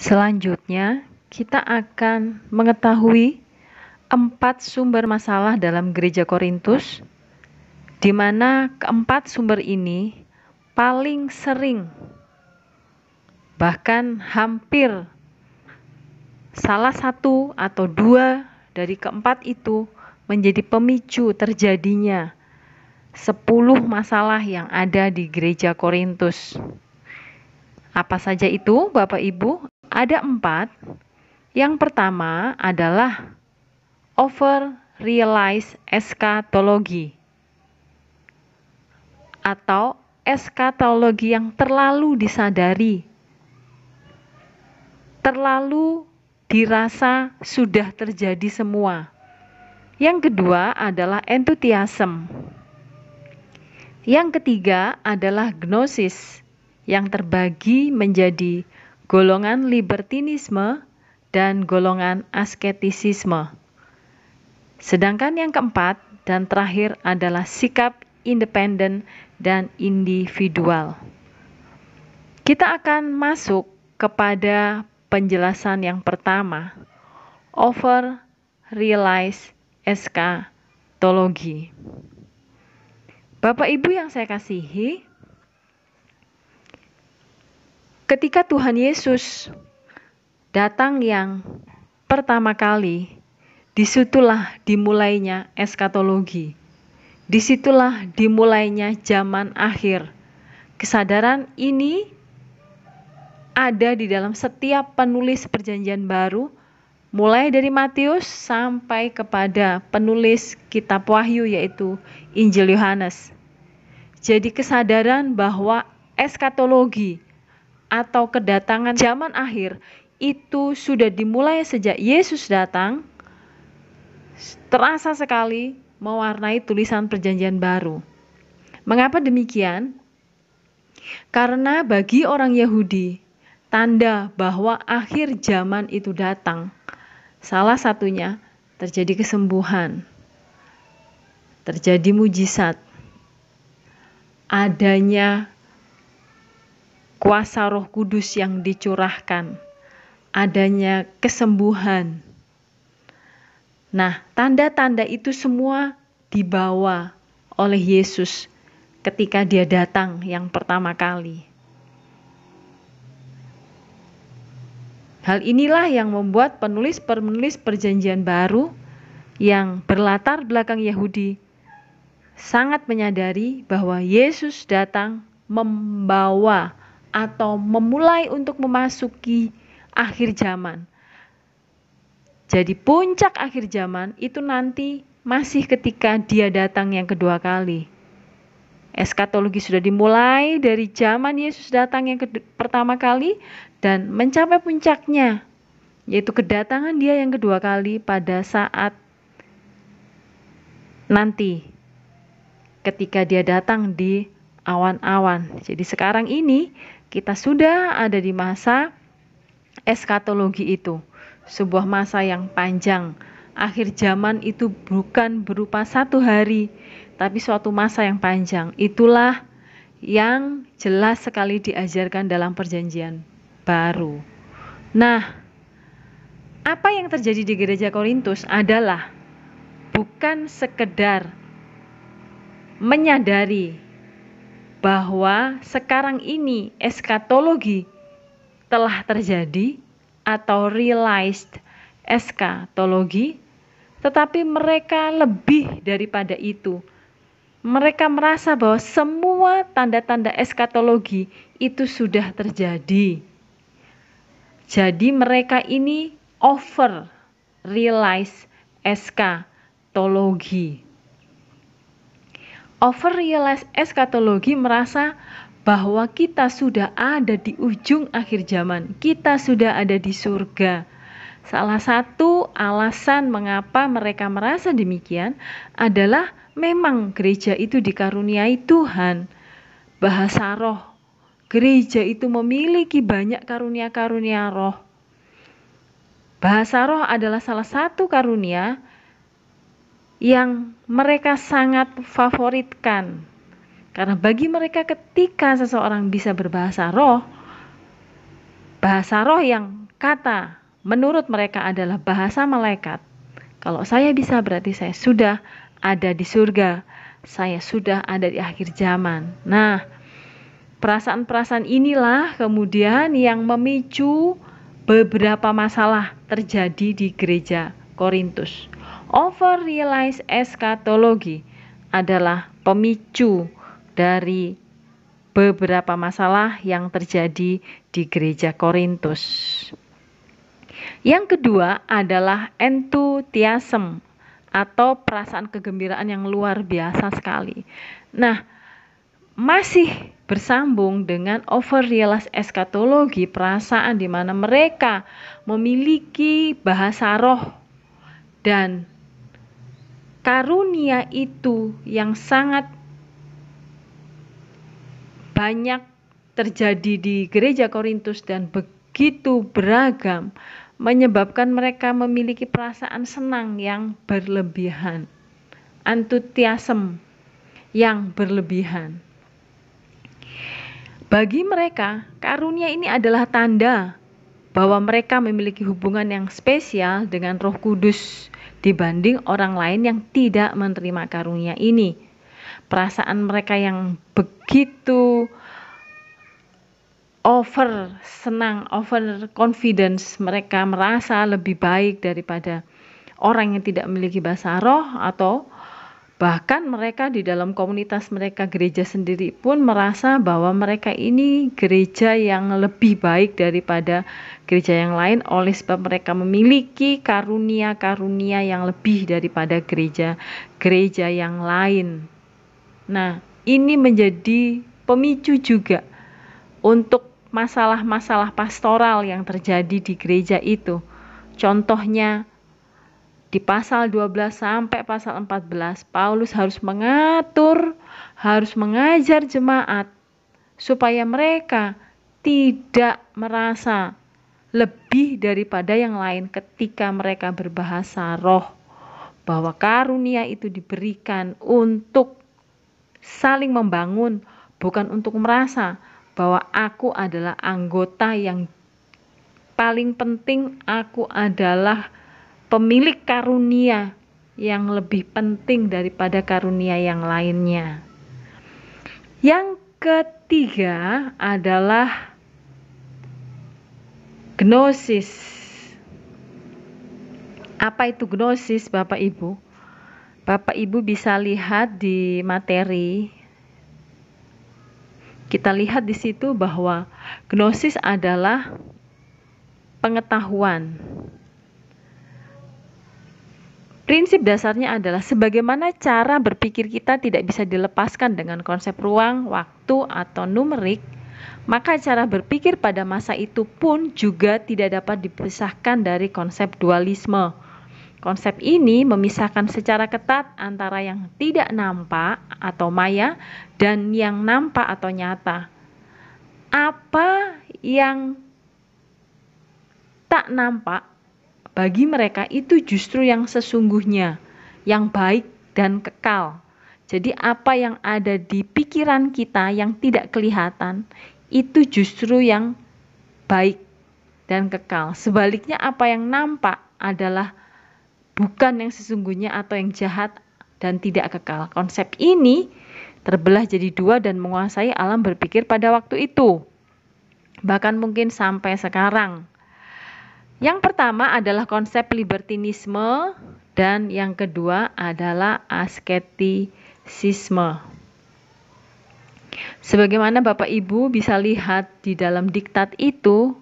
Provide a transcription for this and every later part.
Selanjutnya, kita akan mengetahui 4 sumber masalah dalam gereja Korintus, di mana keempat sumber ini paling sering, bahkan hampir salah satu atau dua dari keempat itu menjadi pemicu terjadinya 10 masalah yang ada di gereja Korintus. Apa saja itu, Bapak Ibu? Ada 4. Yang pertama adalah over-realized eschatology atau eskatologi yang terlalu disadari, terlalu dirasa sudah terjadi semua. Yang kedua adalah enthusiasm. Yang ketiga adalah gnosis, yang terbagi menjadi golongan libertinisme dan golongan asketisisme. Sedangkan yang keempat dan terakhir adalah sikap independen dan individual. Kita akan masuk kepada penjelasan yang pertama, over-realized eschatology. Bapak Ibu yang saya kasihi, ketika Tuhan Yesus datang yang pertama kali, disitulah dimulainya eskatologi. Disitulah dimulainya zaman akhir. Kesadaran ini ada di dalam setiap penulis perjanjian baru, mulai dari Matius sampai kepada penulis kitab Wahyu yaitu Injil Yohanes. Jadi kesadaran bahwa eskatologi atau kedatangan zaman akhir itu sudah dimulai sejak Yesus datang, terasa sekali mewarnai tulisan perjanjian baru. Mengapa demikian? Karena bagi orang Yahudi, tanda bahwa akhir zaman itu datang, salah satunya terjadi kesembuhan, terjadi mujizat, adanya kuasa Roh Kudus yang dicurahkan, adanya kesembuhan. Nah, tanda-tanda itu semua dibawa oleh Yesus ketika dia datang yang pertama kali. Hal inilah yang membuat penulis-penulis perjanjian baru yang berlatar belakang Yahudi sangat menyadari bahwa Yesus datang membawa atau memulai untuk memasuki akhir zaman. Jadi puncak akhir zaman itu nanti masih ketika dia datang yang kedua kali. Eskatologi sudah dimulai dari zaman Yesus datang yang pertama kali dan mencapai puncaknya, yaitu kedatangan dia yang kedua kali pada saat nanti ketika dia datang di awan-awan. Jadi sekarang ini kita sudah ada di masa eskatologi itu, sebuah masa yang panjang. Akhir zaman itu bukan berupa satu hari, tapi suatu masa yang panjang. Itulah yang jelas sekali diajarkan dalam perjanjian baru. Nah, apa yang terjadi di gereja Korintus adalah bukan sekedar menyadari bahwa sekarang ini eskatologi telah terjadi atau realized eskatologi, tetapi mereka lebih daripada itu. Mereka merasa bahwa semua tanda-tanda eskatologi itu sudah terjadi. Jadi mereka ini over realized eskatologi. Over-realized eskatologi merasa bahwa kita sudah ada di ujung akhir zaman, kita sudah ada di surga. Salah satu alasan mengapa mereka merasa demikian adalah memang gereja itu dikaruniai Tuhan. Bahasa roh, gereja itu memiliki banyak karunia-karunia roh. Bahasa roh adalah salah satu karunia yang mereka sangat favoritkan. Karena bagi mereka ketika seseorang bisa berbahasa roh, bahasa roh yang berkata menurut mereka adalah bahasa malaikat, kalau saya bisa berarti saya sudah ada di surga, saya sudah ada di akhir zaman. Nah, perasaan-perasaan inilah kemudian yang memicu beberapa masalah terjadi di gereja Korintus. Overrealized eschatology adalah pemicu dari beberapa masalah yang terjadi di gereja Korintus. Yang kedua adalah enthusiasm atau perasaan kegembiraan yang luar biasa sekali. Nah, masih bersambung dengan overrealized eschatology, perasaan di mana mereka memiliki bahasa roh dan karunia itu yang sangat banyak terjadi di gereja Korintus dan begitu beragam, menyebabkan mereka memiliki perasaan senang yang berlebihan, enthusiasm yang berlebihan. Bagi mereka, karunia ini adalah tanda bahwa mereka memiliki hubungan yang spesial dengan Roh Kudus dibanding orang lain yang tidak menerima karunia ini. Perasaan mereka yang begitu over senang, over confidence, mereka merasa lebih baik daripada orang yang tidak memiliki bahasa roh, atau bahkan mereka di dalam komunitas mereka, gereja sendiri pun merasa bahwa mereka ini gereja yang lebih baik daripada gereja yang lain oleh sebab mereka memiliki karunia-karunia yang lebih daripada gereja-gereja yang lain. Nah, ini menjadi pemicu juga untuk masalah-masalah pastoral yang terjadi di gereja itu. Contohnya di pasal 12 sampai pasal 14, Paulus harus mengatur, harus mengajar jemaat supaya mereka tidak merasa lebih daripada yang lain ketika mereka berbahasa roh, bahwa karunia itu diberikan untuk saling membangun, bukan untuk merasa bahwa aku adalah anggota yang paling penting, aku adalah pemilik karunia yang lebih penting daripada karunia yang lainnya. Yang ketiga adalah gnosis. Apa itu gnosis, Bapak Ibu? Bapak Ibu bisa lihat di materi. Kita lihat di situ bahwa gnosis adalah pengetahuan. Prinsip dasarnya adalah sebagaimana cara berpikir kita tidak bisa dilepaskan dengan konsep ruang, waktu, atau numerik, maka cara berpikir pada masa itu pun juga tidak dapat dipisahkan dari konsep dualisme. Konsep ini memisahkan secara ketat antara yang tidak nampak atau maya dan yang nampak atau nyata. Apa yang tak nampak bagi mereka itu justru yang sesungguhnya, yang baik dan kekal. Jadi apa yang ada di pikiran kita yang tidak kelihatan, itu justru yang baik dan kekal. Sebaliknya apa yang nampak adalah bukan yang sesungguhnya atau yang jahat dan tidak kekal. Konsep ini terbelah jadi dua dan menguasai alam berpikir pada waktu itu. Bahkan mungkin sampai sekarang. Yang pertama adalah konsep libertinisme dan yang kedua adalah asketisisme. Sebagaimana Bapak Ibu bisa lihat di dalam diktat itu,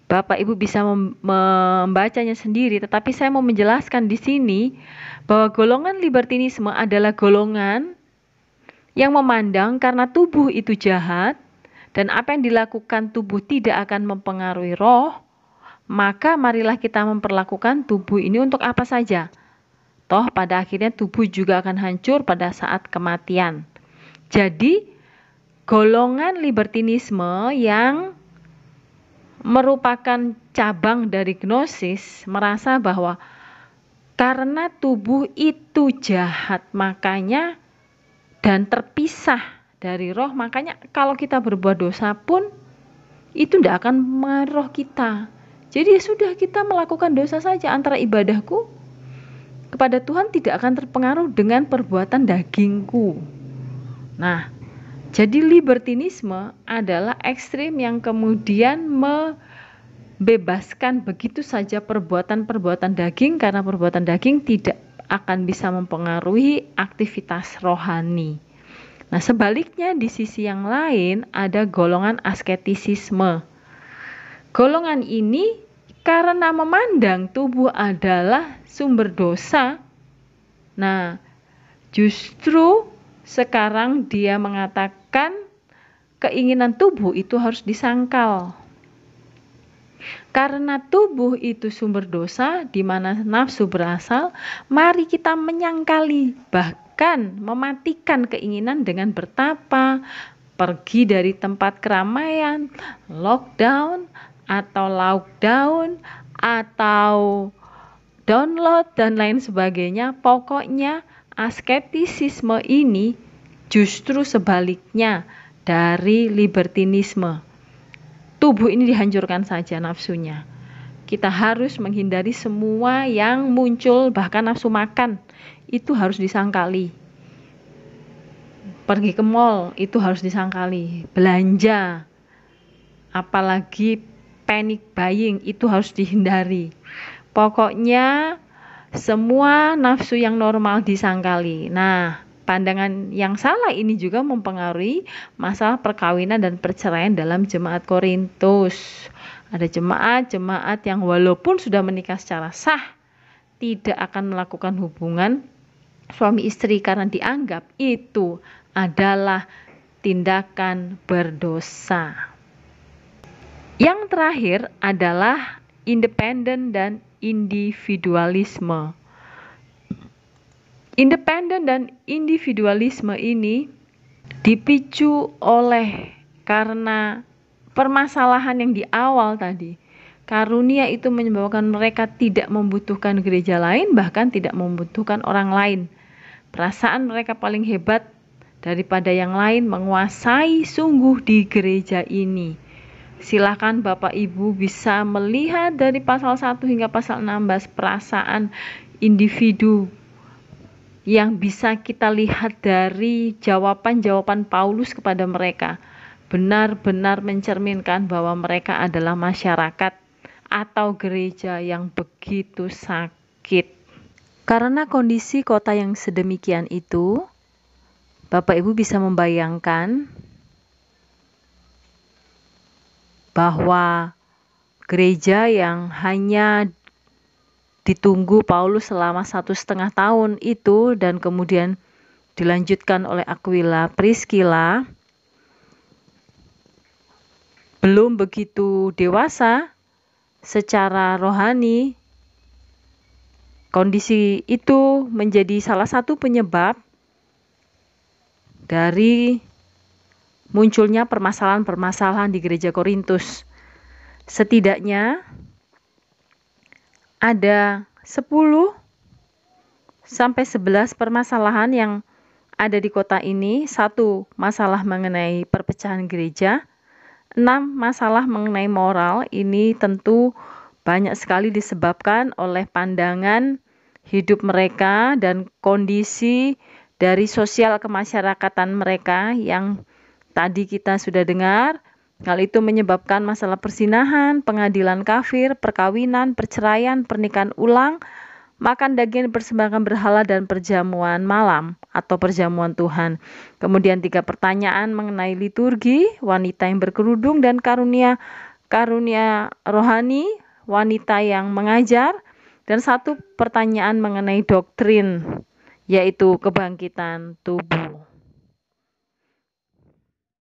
Bapak Ibu bisa membacanya sendiri, tetapi saya mau menjelaskan di sini bahwa golongan libertinisme adalah golongan yang memandang karena tubuh itu jahat dan apa yang dilakukan tubuh tidak akan mempengaruhi roh, maka marilah kita memperlakukan tubuh ini untuk apa saja. Toh pada akhirnya tubuh juga akan hancur pada saat kematian. Jadi golongan libertinisme yang merupakan cabang dari gnosis merasa bahwa karena tubuh itu jahat makanya dan terpisah dari roh, makanya kalau kita berbuat dosa pun itu tidak akan mengaruh kita. Jadi ya sudah, kita melakukan dosa saja. Antara ibadahku kepada Tuhan tidak akan terpengaruh dengan perbuatan dagingku. Nah, jadi libertinisme adalah ekstrim yang kemudian membebaskan begitu saja perbuatan-perbuatan daging, karena perbuatan daging tidak akan bisa mempengaruhi aktivitas rohani. Nah, sebaliknya di sisi yang lain ada golongan asketisisme. Golongan ini karena memandang tubuh adalah sumber dosa. Nah, justru sekarang dia mengatakan keinginan tubuh itu harus disangkal. Karena tubuh itu sumber dosa di mana nafsu berasal, mari kita menyangkali, bahkan mematikan keinginan dengan bertapa, pergi dari tempat keramaian, lockdown atau lockdown atau download dan lain sebagainya. Pokoknya asketisisme ini justru sebaliknya dari libertinisme. Tubuh ini dihancurkan saja nafsunya. Kita harus menghindari semua yang muncul, bahkan nafsu makan itu harus disangkali. Pergi ke mall itu harus disangkali. Belanja, apalagi panic buying, itu harus dihindari. Pokoknya semua nafsu yang normal disangkali. Nah, pandangan yang salah ini juga mempengaruhi masalah perkawinan dan perceraian dalam jemaat Korintus. Ada jemaat yang walaupun sudah menikah secara sah, tidak akan melakukan hubungan suami istri karena dianggap itu adalah tindakan berdosa. Yang terakhir adalah independen dan individualisme. Independen dan individualisme ini dipicu oleh karena permasalahan yang di awal tadi. Karunia itu menyebabkan mereka tidak membutuhkan gereja lain, bahkan tidak membutuhkan orang lain. Perasaan mereka paling hebat daripada yang lain menguasai sungguh di gereja ini. Silakan Bapak Ibu bisa melihat dari pasal 1 hingga pasal 16 perasaan individu yang bisa kita lihat dari jawaban-jawaban Paulus kepada mereka. Benar-benar mencerminkan bahwa mereka adalah masyarakat atau gereja yang begitu sakit. Karena kondisi kota yang sedemikian itu, Bapak Ibu bisa membayangkan bahwa gereja yang hanya ditunggu Paulus selama 1,5 tahun itu dan kemudian dilanjutkan oleh Aquila Priscilla belum begitu dewasa secara rohani. Kondisi itu menjadi salah satu penyebab dari munculnya permasalahan-permasalahan di gereja Korintus. Setidaknya ada 10 sampai 11 permasalahan yang ada di kota ini. 1 masalah mengenai perpecahan gereja, 6 masalah mengenai moral. Ini tentu banyak sekali disebabkan oleh pandangan hidup mereka dan kondisi dari sosial kemasyarakatan mereka yang tadi kita sudah dengar. Hal itu menyebabkan masalah persinahan, pengadilan kafir, perkawinan, perceraian, pernikahan ulang, makan daging persembahkan berhala, dan perjamuan malam atau perjamuan Tuhan. Kemudian 3 pertanyaan mengenai liturgi, wanita yang berkerudung, dan karunia rohani, wanita yang mengajar, dan 1 pertanyaan mengenai doktrin, yaitu kebangkitan tubuh.